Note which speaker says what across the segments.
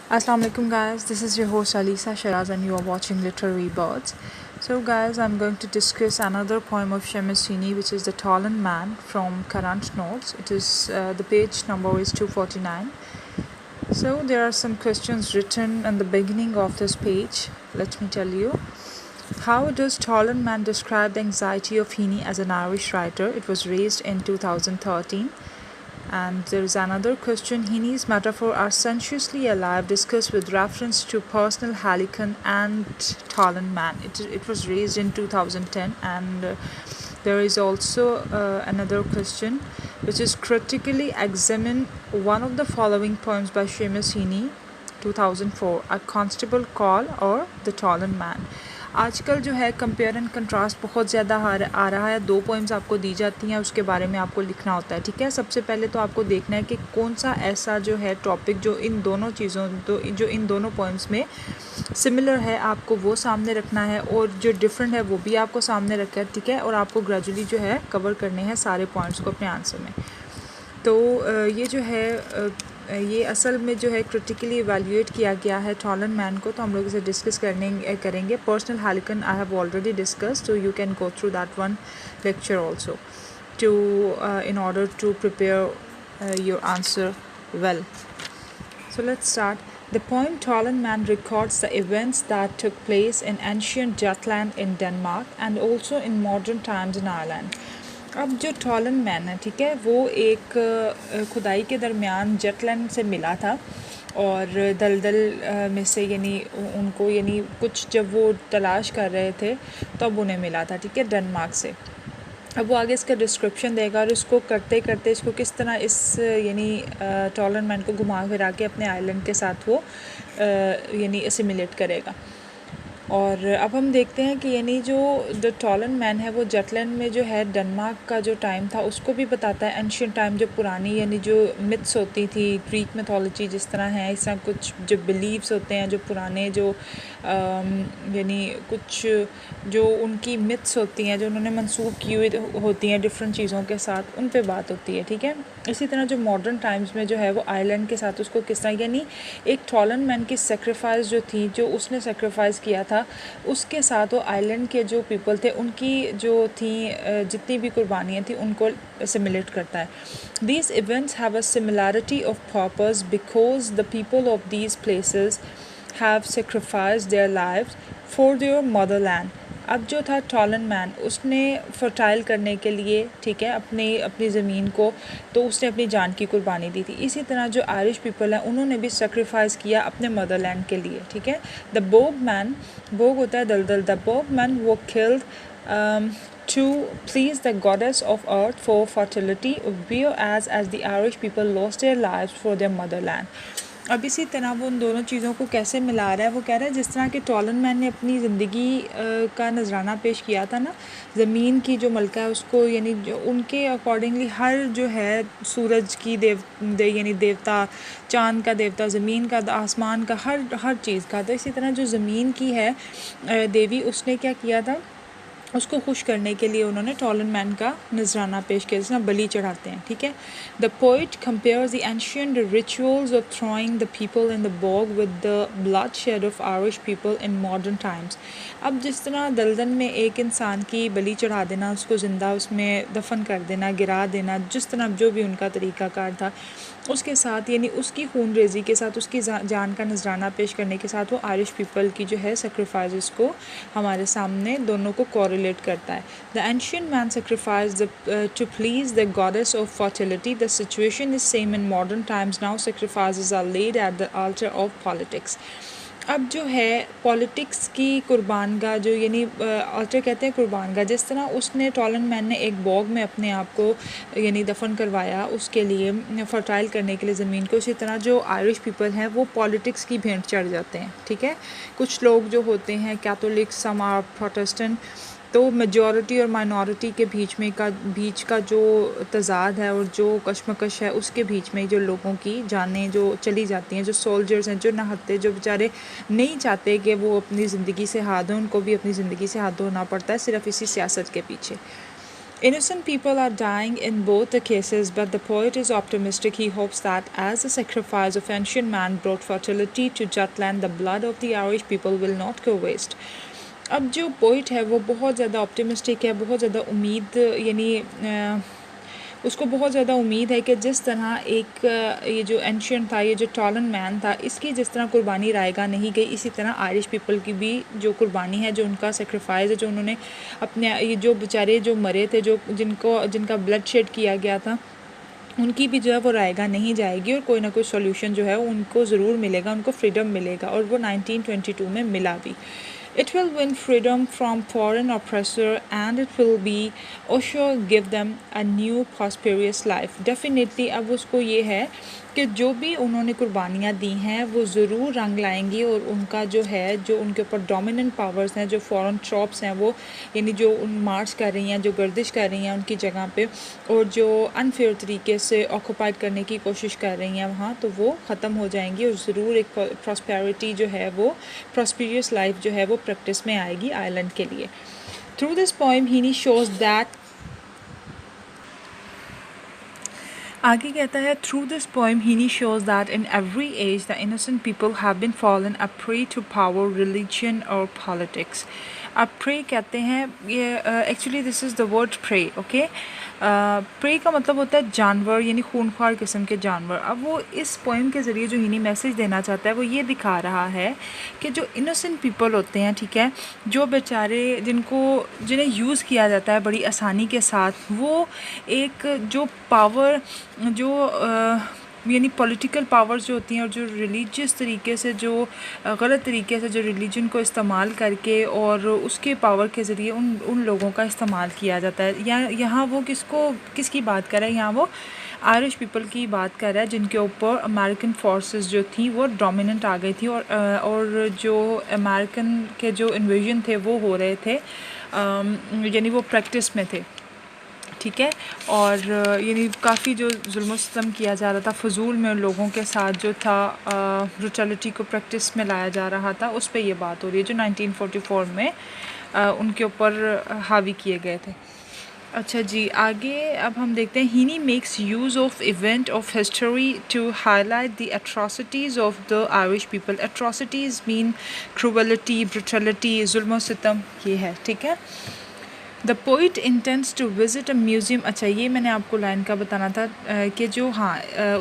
Speaker 1: Assalamu alaikum guys, this is your host Alisa Shiraz and you are watching Literary Birds. So guys, I'm going to discuss another poem of Seamus Heaney, which is The Tollund Man from Current Notes. It is the page number is 249. So there are some questions written in the beginning of this page. Let me tell you. How does Tollund Man describe the anxiety of Heaney as an Irish writer? It was raised in 2013. And there is another question. Heaney's metaphors are sensuously alive, discussed with reference to personal Hallican and Tollund Man. It was raised in 2010. And there is also another question, which is critically examine one of the following poems by Seamus Heaney, 2004, A Constable Call or The Tollund Man. आजकल जो है compare and contrast बहुत ज़्यादा आ रहा है। दो poems आपको दी जाती हैं, उसके बारे में आपको लिखना होता है। ठीक है, सबसे पहले तो आपको देखना है कि कौन सा ऐसा जो है टॉपिक जो इन दोनों चीज़ों जो इन दोनों पोइम्स में सिमिलर है, आपको वो सामने रखना है, और जो डिफरेंट है वो भी आपको सामने रखा है। ठीक है, और आपको ग्रेजुअली जो है कवर करने हैं सारे पॉइंट्स को अपने आंसर में। तो ये जो है ये असल में जो है क्रिटिकली इवेल्यूएट किया गया है टॉलंड मैन को, तो हम लोग इसे डिस्कस करेंगे। पर्सनल हालिकन आई हैव ऑलरेडी डिस्कस, तो you can go through that one lecture also to in order to prepare your answer well. So let's start. The poem Tollund Man records the events that took place in ancient Jutland in Denmark and also in modern times in Ireland. अब जो टॉलंड man है, ठीक है, वो एक खुदाई के दरमियान जटलैंड से मिला था, और दलदल में से यानी उनको यानी कुछ जब वो तलाश कर रहे थे तब उन्हें मिला था, ठीक है, डेनमार्क से। अब वो आगे इसका डिस्क्रिप्शन देगा और इसको करते करते इसको किस तरह इस यानी टॉलंड मैन को घुमा फिरा के अपने आइलैंड के साथ वो यानी असिमिलेट करेगा। और अब हम देखते हैं कि यानी जो द टॉलंड मैन है वो जटलैंड में जो है डेनमार्क का जो टाइम था उसको भी बताता है। एंशियंट टाइम जो पुरानी यानी जो मिथ्स होती थी, ग्रीक मिथोलॉजी जिस तरह है, इस तरह कुछ जो बिलीव्स होते हैं, जो पुराने जो यानी कुछ जो उनकी मिथ्स होती हैं जो उन्होंने मंसूब की हुई होती हैं डिफरेंट चीज़ों के साथ, उन पे बात होती है। ठीक है, इसी तरह जो मॉडर्न टाइम्स में जो है वो आयरलैंड के साथ उसको किस तरह यानी एक टॉलंड मैन की सेक्रीफाइस जो थी, जो उसने सेक्रीफाइस किया था, उसके साथ वो आइलैंड के जो पीपल थे उनकी जो थी जितनी भी कुर्बानियाँ थी उनको सिमिलेट करता है। These events have a similarity of purpose because the people of these places have sacrificed their lives for their Motherland. अब जो था टॉलंड मैन, उसने फर्टाइल करने के लिए, ठीक है, अपनी ज़मीन को, तो उसने अपनी जान की कुर्बानी दी थी। इसी तरह जो आयरिश पीपल हैं उन्होंने भी सेक्रीफाइस किया अपने मदरलैंड के लिए। ठीक है, द बोग मैन, बोग होता है दलदल, द बोग मैन वो killed to please the goddess of earth for fertility, whereas the Irish people lost their lives for their motherland. अब इसी तरह वो उन दोनों चीज़ों को कैसे मिला रहा है, वो कह रहा है जिस तरह के टॉलंड मैन ने अपनी ज़िंदगी का नजराना पेश किया था ना, ज़मीन की जो मलका है उसको, यानी जो उनके अकॉर्डिंगली हर जो है सूरज की यानी देवता, चाँद का देवता, ज़मीन का, आसमान का, हर चीज़ का, तो इसी तरह जो ज़मीन की है देवी, उसने क्या किया था, उसको खुश करने के लिए उन्होंने टॉलंड मैन का नजराना पेश किया, जिसमें बलि चढ़ाते हैं। ठीक है, the poet compares the ancient rituals of throwing the people in the bog with the blood shed of Irish people in modern times. अब जिस तरह दलदल में एक इंसान की बलि चढ़ा देना, उसको ज़िंदा उसमें दफन कर देना, गिरा देना, जिस तरह जो भी उनका तरीक़ाकार था, उसके साथ यानी उसकी खून रेजी के साथ, उसकी जान का नजराना पेश करने के साथ वो आयरिश पीपल की जो है सेक्रीफाइस को हमारे सामने दोनों को कोरिलेट करता है। The ancient man sacrifice to please the goddess of fertility. The situation is same in modern times now. Sacrifices are laid at the altar of politics. अब जो है पॉलिटिक्स की कुर्बानगाह, जो यानी अल्टर कहते हैं कुर्बानगाह, जिस तरह उसने टॉलंड मैन ने एक बॉग में अपने आप को यानी दफन करवाया उसके लिए, फर्टाइल करने के लिए ज़मीन को, उसी तरह जो आयरिश पीपल हैं वो पॉलिटिक्स की भेंट चढ़ जाते हैं। ठीक है, कुछ लोग जो होते हैं कैथोलिक, सम आर प्रोटेस्टेंट, तो मेजॉरिटी और माइनॉरिटी के बीच का जो तज़ाद है और जो कशमकश है, उसके बीच में जो लोगों की जानें जो चली जाती हैं, जो सोल्जर्स हैं, जो नहत्ते, जो बेचारे नहीं चाहते कि वो अपनी ज़िंदगी से हाथ धों, उनको भी अपनी ज़िंदगी से हाथ धोना पड़ता है सिर्फ इसी सियासत के पीछे। Innocent people are dying in both the cases, but the poet is optimistic. He hopes that as the sacrifice of ancient man brought fertility to Jutland, the blood of the Irish people will not go waste. अब जो poet है वो बहुत ज़्यादा optimistic है, बहुत ज़्यादा उम्मीद यानी उसको बहुत ज़्यादा उम्मीद है कि जिस तरह एक ये जो एंशियंट था, ये जो टॉलन मैन था, इसकी जिस तरह कुर्बानी रायगा नहीं गई, इसी तरह आयरिश पीपल की भी जो कुर्बानी है, जो उनका सेक्रीफाइस है, जो उन्होंने अपने ये जो बेचारे जो मरे थे, जो जिनका ब्लड शेड किया गया था, उनकी भी जो है वो रायगा नहीं जाएगी और कोई ना कोई सोल्यूशन जो है उनको ज़रूर मिलेगा, उनको फ्रीडम मिलेगा और वो 1922 में मिला भी. It will win freedom from foreign oppressor and it will be also give them a new prosperous life. Definitely अब उसको ये है कि जो भी उन्होंने कुर्बानियाँ दी हैं वो ज़रूर रंग लाएंगी और उनका जो है, जो उनके ऊपर डोमिनेंट पावर्स हैं, जो फॉरेन ट्रॉप्स हैं, वो यानी जो मार्च कर रही हैं, जो गर्दिश कर रही हैं उनकी जगह पे और जो अनफेयर तरीके से ऑक्यूपाइड करने की कोशिश कर रही हैं वहाँ, तो वो ख़त्म हो जाएंगी और ज़रूर एक प्रॉस्पेरिटी जो है वो प्रॉस्पेरियस लाइफ जो है वो प्रैक्टिस में आएगी आयरलैंड के लिए. Through this poem Heaney shows that आगे कहता है, through this poem Heaney shows that in every age the innocent people have been fallen a prey to power, religion और पॉलिटिक्स. अब प्रे कहते हैं, ये actually this is the word prey. Okay, prey का मतलब होता है जानवर, यानी खूनख्वार किस्म के जानवर. अब वो इस पोएम के ज़रिए जो हीनी मैसेज देना चाहता है वो ये दिखा रहा है कि जो इनोसेंट पीपल होते हैं, ठीक है, जो बेचारे जिन्हें यूज़ किया जाता है बड़ी आसानी के साथ, वो एक जो पावर जो यानी पॉलिटिकल पावर्स जो होती हैं और जो रिलीजियस तरीके से, जो गलत तरीके से जो रिलीजन को इस्तेमाल करके और उसके पावर के ज़रिए उन लोगों का इस्तेमाल किया जाता है. यहाँ वो किसकी बात कर रहा है? यहाँ वो आयरिश पीपल की बात कर रहा है जिनके ऊपर अमेरिकन फोर्सेस जो थी वो डोमिनेंट आ गई थी और जो अमेरिकन के जो इन्वेजन थे वो हो रहे थे, यानी वो प्रैक्टिस में थे, ठीक है, और यानी काफ़ी जो जुल्म सितम किया जा रहा था, फजूल में लोगों के साथ जो था ब्रूटलिटी को प्रैक्टिस में लाया जा रहा था, उस पर ये बात हो रही है जो 1944 में उनके ऊपर हावी किए गए थे. अच्छा जी, आगे अब हम देखते हैं. Heaney makes use of event of history to highlight the atrocities of the Irish people. Atrocities mean cruelty, brutality, जुल्म सितम, ये है, ठीक है. The poet intends to visit a museum. अच्छा, ये मैंने आपको लाइन का बताना था कि जो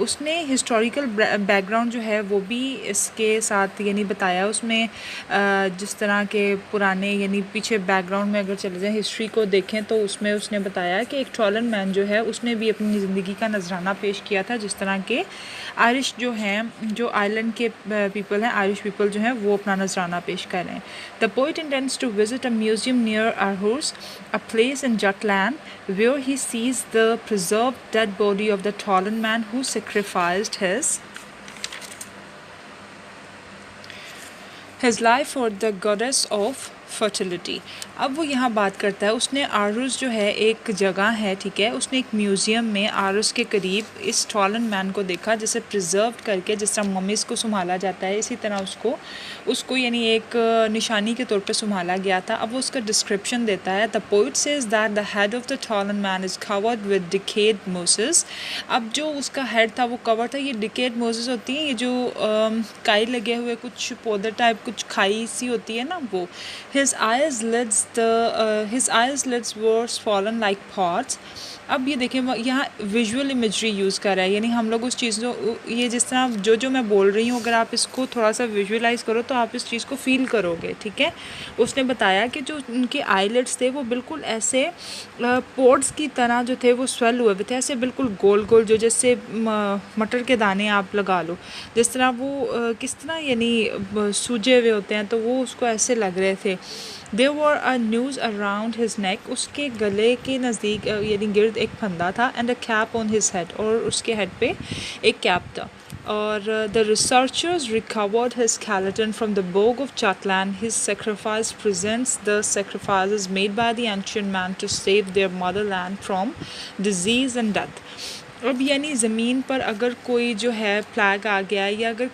Speaker 1: उसने हिस्टोरिकल बैकग्राउंड जो है वो भी इसके साथ यानी बताया. उसमें जिस तरह के पुराने यानी पीछे बैकग्राउंड में अगर चले जाएं, हिस्ट्री को देखें, तो उसमें उसने बताया कि एक टॉलन मैन जो है उसने भी अपनी ज़िंदगी का नजराना पेश किया था, जिस तरह के आयरिश जो हैं, जो आइलैंड के पीपल हैं, आयरिश पीपल जो हैं वो अपना नजराना पेश कर रहे हैं. The poet intends to visit a museum near Aarhus, a place in Jutland, where he sees the preserved dead body of the Tollund Man who sacrificed his life for the goddess of fertility. अब वो यहाँ बात करता है, उसने आरुस जो है एक जगह है, ठीक है, उसने एक म्यूज़ियम में आरुस के करीब इस टॉलन मैन को देखा, जिसे प्रिजर्व करके जिस तरह मम्मीज़ को संभाला जाता है, इसी तरह उसको यानी एक निशानी के तौर पे संभाला गया था. अब वो उसका डिस्क्रिप्शन देता है. The poet says that the head of the Tollens man is covered with decade Moses. अब जो उसका हेड था वो कवर था, ये डिकेड मोसेस होती हैं, ये जो काई लगे हुए कुछ पौधे टाइप कुछ खाई सी होती है ना, वो. His eyes lids were swollen like pots. अब ये देखें, यहाँ विजुअल इमेजरी यूज़ कर रहा है, यानी हम लोग उस चीज़ को, ये जिस तरह जो मैं बोल रही हूँ, अगर आप इसको थोड़ा सा विजुअलाइज करो तो आप इस चीज़ को फील करोगे, ठीक है. उसने बताया कि जो उनके आईलेट्स थे वो बिल्कुल ऐसे पोर्ट्स की तरह जो थे वो स्वेल हुए थे, ऐसे बिल्कुल गोल गोल, जो जैसे मटर के दाने आप लगा लो, जिस तरह वो किस तरह यानी सूजे हुए होते हैं, तो वो उसको ऐसे लग रहे थे. There were a noose around his neck. उसके गले के नज़दीक यानी गिर्द एक फंदा था. And a cap on his head. और उसके हेड पे एक कैप था. और the researchers recovered his skeleton from the bog of Jutland. His sacrifice presents the sacrifices made by the ancient man to save their motherland from disease and death. अब यानी ज़मीन पर अगर कोई जो है प्लैग आ गया, या अगर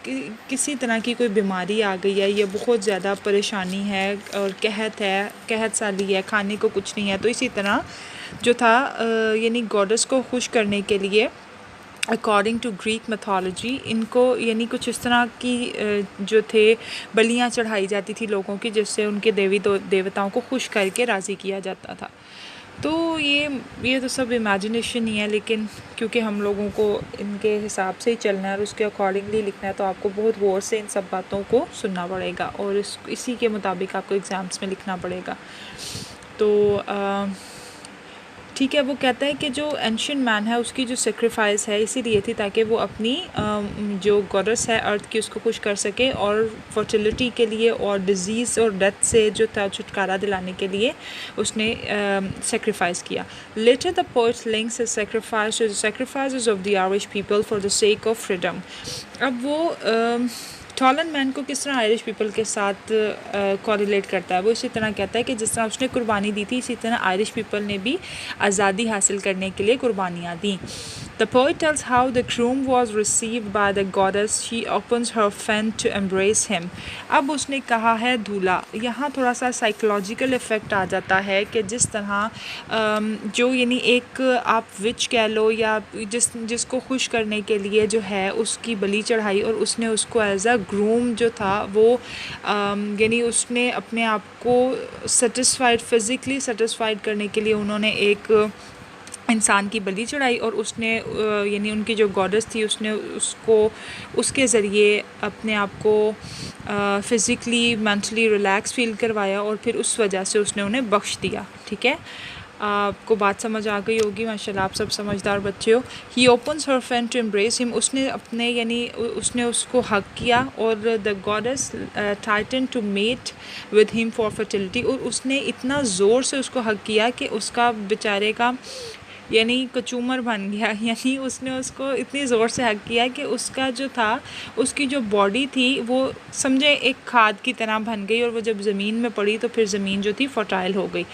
Speaker 1: किसी तरह की कोई बीमारी आ गई है, या बहुत ज़्यादा परेशानी है और कहत साली है, खाने को कुछ नहीं है, तो इसी तरह जो था यानी गॉडेस को खुश करने के लिए अकॉर्डिंग टू ग्रीक मैथोलॉजी इनको यानी कुछ इस तरह की जो थे बलियाँ चढ़ाई जाती थी लोगों की, जिससे उनके देवताओं को खुश करके राज़ी किया जाता था। तो ये तो सब इमेजिनेशन ही है, लेकिन क्योंकि हम लोगों को इनके हिसाब से ही चलना है और उसके अकॉर्डिंगली लिखना है, तो आपको बहुत गौर से इन सब बातों को सुनना पड़ेगा और इसी के मुताबिक आपको एग्ज़ाम्स में लिखना पड़ेगा। तो ठीक है, वो कहता है कि जो एंशियंट मैन है उसकी जो सेक्रीफाइस है इसीलिए थी ताकि वो अपनी जो गॉडेस है अर्थ की उसको खुश कर सके, और फर्टिलिटी के लिए और डिजीज़ और डेथ से जो था छुटकारा दिलाने के लिए उसने सेक्रीफाइस किया। Later the poet links his sacrifice to the sacrifices of the Irish people for the sake of freedom. अब वो टॉलंड मैन को किस तरह आयरिश पीपल के साथ कोरिलेट करता है, वो इसी तरह कहता है कि जिस तरह उसने कुर्बानी दी थी इसी तरह आयरिश पीपल ने भी आज़ादी हासिल करने के लिए कुर्बानियाँ दी। The poet tells how the groom was received by the goddess. She opens her fan to embrace him. अब उसने कहा है दूल्हा, यहाँ थोड़ा सा साइकोलॉजिकल इफ़ेक्ट आ जाता है कि जिस तरह जो यानी एक आप विच कह लो या जिसको खुश करने के लिए जो है उसकी बलि चढ़ाई, और उसने उसको एज अ ग्रूम जो था वो यानी उसने अपने आप को सेटिस्फाइड फिज़िकली सेटिस्फाइड करने के लिए उन्होंने एक इंसान की बलि चढ़ाई, और उसने यानी उनकी जो गॉडेस थी उसने उसको उसके ज़रिए अपने आप को फ़िज़िकली मेंटली रिलैक्स फील करवाया और फिर उस वजह से उसने उन्हें बख्श दिया। ठीक है, आपको बात समझ आ गई होगी, माशाल्लाह आप सब समझदार बच्चे हो। He opens her fen to embrace him, उसने अपने यानी उसने उसको हक किया, और the goddess tighten to mate with him for fertility, और उसने इतना ज़ोर से उसको हक किया कि उसका बेचारे का यानी कचूमर बन गया, यानी उसने उसको इतनी ज़ोर से हक किया कि उसका जो था उसकी जो बॉडी थी वो समझे एक खाद की तरह बन गई, और वो जब ज़मीन में पड़ी तो फिर ज़मीन जो थी फर्टाइल हो गई।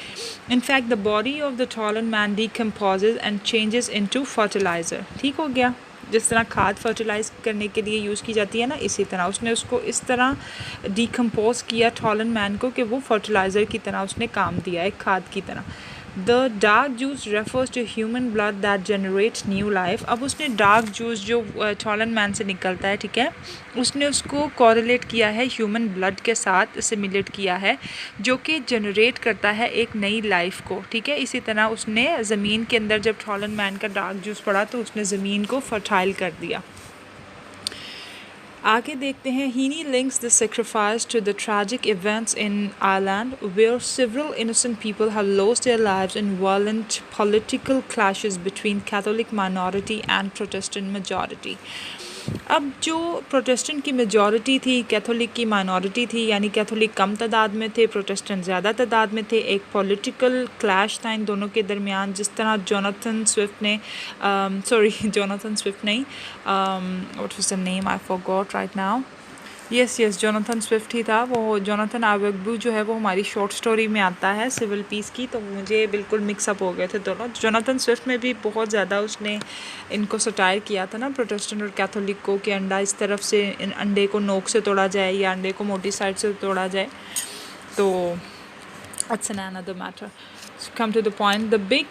Speaker 1: In fact the body of the Tollund man decomposes and changes into fertiliser. ठीक हो गया, जिस तरह खाद फर्टिलाइज़ करने के लिए यूज़ की जाती है ना, इसी तरह उसने उसको इस तरह डिकम्पोज किया टॉलंड मैन को कि वो फर्टिलाइज़र की तरह उसने काम दिया, एक खाद की तरह। The dark juice refers to human blood that generates new life. अब उसने dark juice जो टॉलंड मैन से निकलता है, ठीक है, उसने उसको correlate किया है human blood के साथ, assimilate किया है, जो कि generate करता है एक नई life को। ठीक है, इसी तरह उसने ज़मीन के अंदर जब टॉलंड मैन का dark juice पड़ा तो उसने ज़मीन को fertile कर दिया। आगे देखते हैं, Heaney links the sacrifice to the tragic events in Ireland where several innocent people have lost their lives in violent political clashes between Catholic minority and Protestant majority. अब जो प्रोटेस्टेंट की मेजॉरिटी थी, Catholic की minority थी, यानी Catholic कम तादाद में थे, प्रोटेस्टेंट ज़्यादा तादाद में थे, एक पॉलिटिकल क्लैश था इन दोनों के दरमियान, जिस तरह जोनाथन स्विफ्ट नहीं, what was the name, I forgot right now, yes Jonathan Swift ही था वो। जोनाथन आवेगबू जो है वो हमारी शॉर्ट स्टोरी में आता है सिविल पीस की, तो मुझे बिल्कुल मिक्सअप हो गए थे दोनों। जोनाथन स्विफ्ट में भी बहुत ज़्यादा उसने इनको सटायर किया था ना, प्रोटेस्टेंट और कैथोलिक को, कि अंडा इस तरफ से अंडे को नोक से तोड़ा जाए या अंडे को मोटी साइड से तोड़ा जाए। तो it's another matter. Come to the point. The big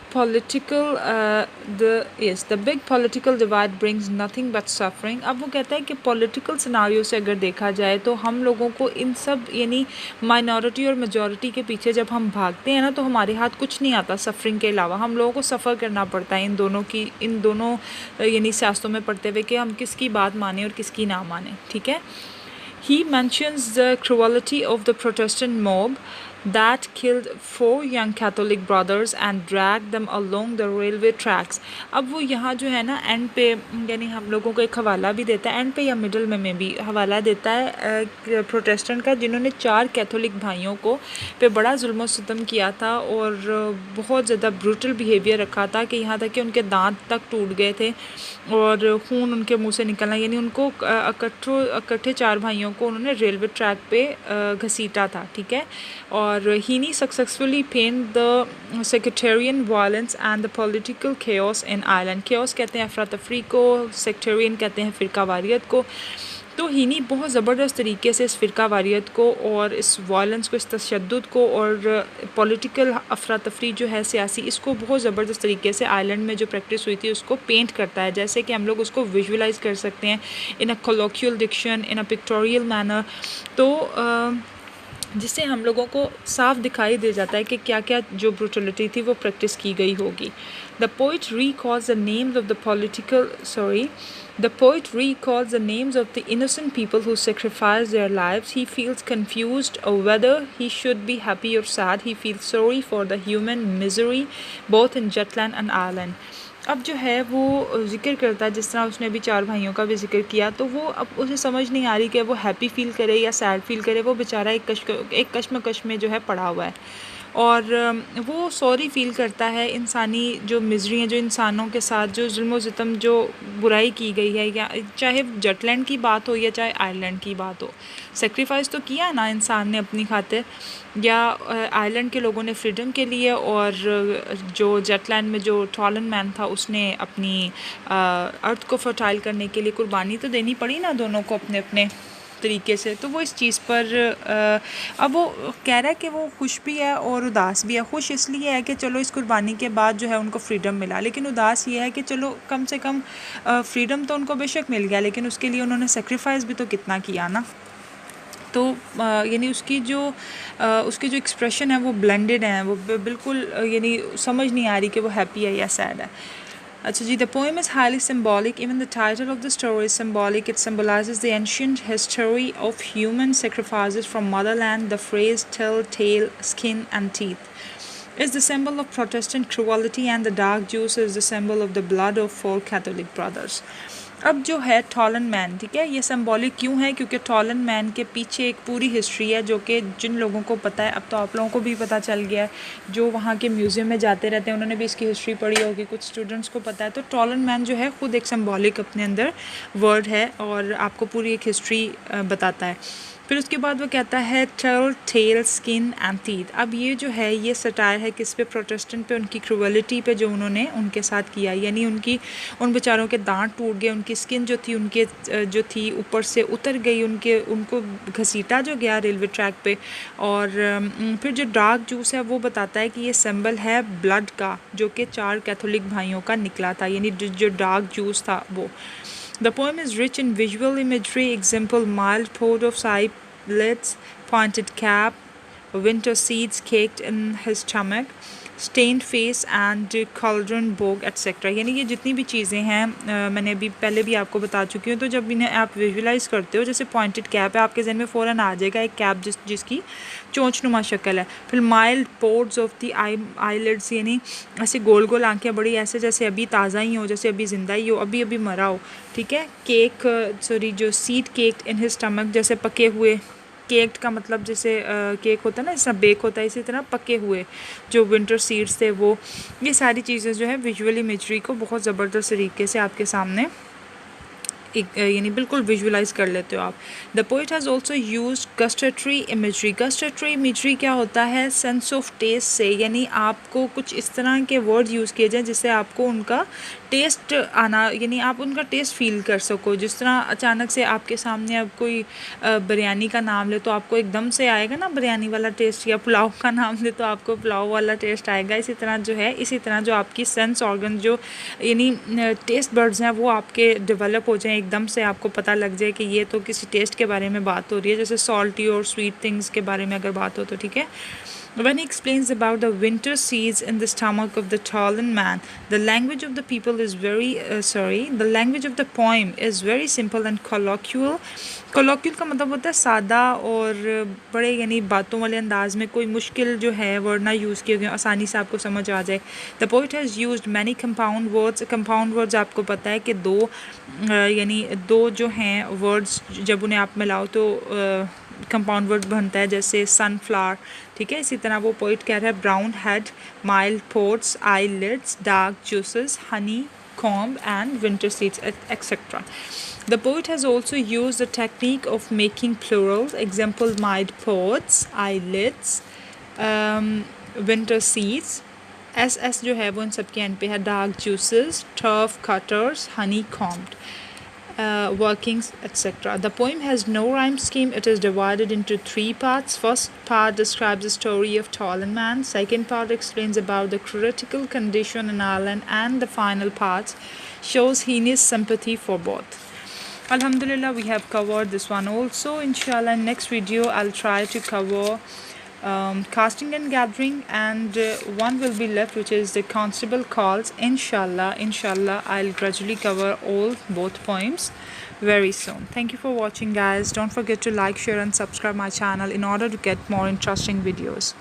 Speaker 1: political divide brings nothing but suffering. अब वो कहता है कि पॉलिटिकल सिनारियो से अगर देखा जाए तो हम लोगों को इन सब यानी माइनॉरिटी और मेजॉरिटी के पीछे जब हम भागते हैं ना, तो हमारे हाथ कुछ नहीं आता सफरिंग के अलावा। हम लोगों को सफ़र करना पड़ता है इन दोनों यानी सियासतों में पड़ते हुए कि हम किसकी बात माने और किसकी ना माने। ठीक है, He mentions the cruelty of the Protestant mob that killed 4 young Catholic brothers and dragged them along the railway tracks. अब वो यहाँ जो है ना एंड पे यानी हम लोगों को एक हवाला भी देता है, एंड पे या मिडल में भी हवाला देता है प्रोटेस्टेंट का, जिन्होंने 4 कैथोलिक भाइयों को पे बड़ा जुल्म सितम किया था और बहुत ज़्यादा ब्रूटल बिहेवियर रखा था, कि यहाँ तक कि उनके दांत तक टूट गए थे और खून उनके मुंह से निकलना, यानी उनको इकट्ठे 4 भाइयों को उन्होंने रेलवे ट्रैक पे घसीटा था। ठीक है, और Heaney successfully painted the sectarian violence and the political chaos in Ireland. chaos कहते हैं अफरा तफरी को, sectarian कहते हैं फ़िरका वारियत को। तो हीनी बहुत ज़बरदस्त तरीके से इस फ़िरका वारियत को और इस वायलेंस को, इस तशद्दुद को और पॉलिटिकल अफरा तफरी जो है सियासी, इसको बहुत ज़बरदस्त तरीके से आइलैंड में जो प्रैक्टिस हुई थी उसको पेंट करता है, जैसे कि हम लोग उसको विजुअलाइज़ कर सकते हैं in a colloquial diction, in a pictorial manner. तो जिससे हम लोगों को साफ दिखाई दे जाता है कि क्या क्या जो ब्रूटलिटी थी वो प्रैक्टिस की गई होगी। The poet recalls the names of the political sorry the poet recalls the names of the innocent people who sacrificed their lives. He feels confused whether he should be happy or sad. He feels sorry for the human misery both in Jutland and Ireland. अब जो है वो ज़िक्र करता है, जिस तरह उसने अभी 4 भाइयों का भी ज़िक्र किया, तो वो अब उसे समझ नहीं आ रही कि वो हैप्पी फ़ील करे या सैड फ़ील करे। वो बेचारा एक कश्मकश में जो है पड़ा हुआ है और वो सॉरी फ़ील करता है इंसानी जो मिज़री हैं, जो इंसानों के साथ जो जुल्म सितम, जो बुराई की गई है, या चाहे जटलैंड की बात हो या चाहे आयरलैंड की बात हो। सेक्रीफाइस तो किया ना इंसान ने अपनी खातिर, या आयरलैंड के लोगों ने फ्रीडम के लिए, और जो जटलैंड में जो टॉलन मैन था उसने अपनी अर्थ को फर्टाइल करने के लिए कुर्बानी तो देनी पड़ी ना दोनों को अपने अपने तरीके से। तो वो इस चीज़ पर अब वो कह रहा है कि वो खुश भी है और उदास भी है। खुश इसलिए है कि चलो इस कुर्बानी के बाद जो है उनको फ्रीडम मिला, लेकिन उदास ये है कि चलो कम से कम फ्रीडम तो उनको बेशक मिल गया, लेकिन उसके लिए उन्होंने सेक्रीफाइस भी तो कितना किया ना। तो यानी उसकी जो एक्सप्रेशन है वो ब्लेंडेड है, वो बिल्कुल यानी समझ नहीं आ रही कि वो हैप्पी है या सैड है। अच्छा जी, the poem is highly symbolic. Even the title of the story is symbolic. It symbolizes the ancient history of human sacrifices from motherland. The phrase "tell, tail, skin and teeth" is the symbol of Protestant cruelty, and the dark juice is the symbol of the blood of four Catholic brothers. अब जो है Tollens man, ठीक है, ये symbolic क्यों है? क्योंकि Tollens man के पीछे एक पूरी हिस्ट्री है जो कि जिन लोगों को पता है, अब तो आप लोगों को भी पता चल गया है, जो वहाँ के म्यूज़ियम में जाते रहते हैं उन्होंने भी इसकी हिस्ट्री पढ़ी होगी, कुछ स्टूडेंट्स को पता है। तो टॉलन मैन जो है ख़ुद एक सिंबॉलिक अपने अंदर वर्ड है और आपको पूरी एक हिस्ट्री बताता है। फिर उसके बाद वो कहता है tell, tell, skin and teeth. अब ये जो है ये सटायर है किस पे? प्रोटेस्टेंट पे, उनकी क्रूअलिटी पे जो उन्होंने उनके साथ किया, यानी उन बेचारों के दांत टूट गए, उनकी स्किन जो थी उनके जो थी ऊपर से उतर गई, उनको घसीटा जो गया रेलवे ट्रैक पे। और फिर जो डार्क जूस है वो बताता है कि ये सिंबल है ब्लड का, जो कि 4 कैथोलिक भाइयों का निकला था, यानी जो डार्क जूस था वो। The poem is rich in visual imagery. Example: mild pour of sidelets, pointed cap, winter seeds caked in his stomach, stained face and cauldron bog etc. यानी ये जितनी भी चीज़ें हैं मैंने अभी पहले भी आपको बता चुकी हूँ। तो जब इन्हें आप विजुलाइज़ करते हो, जैसे पॉइंटेड कैप है, आपके जहन में फ़ौरन आ जाएगा एक कैप जिसकी चोंचनुमा शक्ल है। फिर mild pores of the eyelids, यानी ऐसे गोल गोल आंखें, बड़ी ऐसे जैसे अभी ताज़ा ही हो, जैसे अभी ज़िंदा ही हो, अभी अभी मरा हो, ठीक है। जो seed caked in his stomach, जैसे पके हुए, केक्ड का मतलब जैसे केक होता है ना, इस तरह बेक होता है, इसी तरह पके हुए जो विंटर सीड्स थे वो। ये सारी चीज़ें जो है विजुअल इमेजरी को बहुत ज़बरदस्त तरीके से आपके सामने यानी बिल्कुल विजुअलाइज कर लेते हो आप। The poet has also use gustatory imagery. Gustatory imagery क्या होता है? सेंस ऑफ टेस्ट से, यानी आपको कुछ इस तरह के वर्ड यूज़ किए जाए जिससे आपको उनका टेस्ट आना, यानी आप उनका टेस्ट फील कर सको। जिस तरह अचानक से आपके सामने अब कोई बिरयानी का नाम ले तो आपको एकदम से आएगा ना बिरयानी वाला टेस्ट, या पुलाव का नाम ले तो आपको पुलाव वाला टेस्ट आएगा। इसी तरह जो आपकी सेंस ऑर्गन जो यानी टेस्ट बर्ड्स हैं वो आपके डेवलप हो जाएं, एकदम से आपको पता लग जाए कि ये तो किसी टेस्ट के बारे में बात हो रही है, जैसे सॉल्टी और स्वीट थिंग्स के बारे में अगर बात हो तो, ठीक है। When he explains about the winter seeds in the stomach of the Tollund Man, the language of the people is the language of the poem is very simple and colloquial. Colloquial का मतलब होता है सादा और बड़े यानी बातों वाले अंदाज में, कोई मुश्किल जो है वर्ड ना यूज़ किए गए, आसानी से आपको समझ आ जाए। The poet has used many compound words. Compound words आपको पता है कि यानी दो जो हैं वर्ड्स जब उन्हें आप मिलाओ तो कंपाउंड वर्ड बनता है, जैसे सनफ्लावर, ठीक है। इसी तरह वो पोइट कह रहा है brown head, mild ports, eyelids, dark juices, honeycomb and winter seeds etcetera. The poet has also used the technique of making plurals. Example: mild pots, eyelids, winter seeds. S जो है वो इन सब के and पे है, dark juices, turf cutters, Honey combed. workings, etc. The poem has no rhyme scheme. It is divided into three parts. First part describes the story of Tollund Man. Second part explains about the critical condition in Ireland, and the final part shows Heaney's sympathy for both. Alhamdulillah, we have covered this one also. Inshallah, in next video I'll try to cover casting and gathering, and one will be left, which is the constable calls. Inshallah, I'll gradually cover both poems very soon. Thank you for watching, guys. Don't forget to like, share and subscribe my channel in order to get more interesting videos.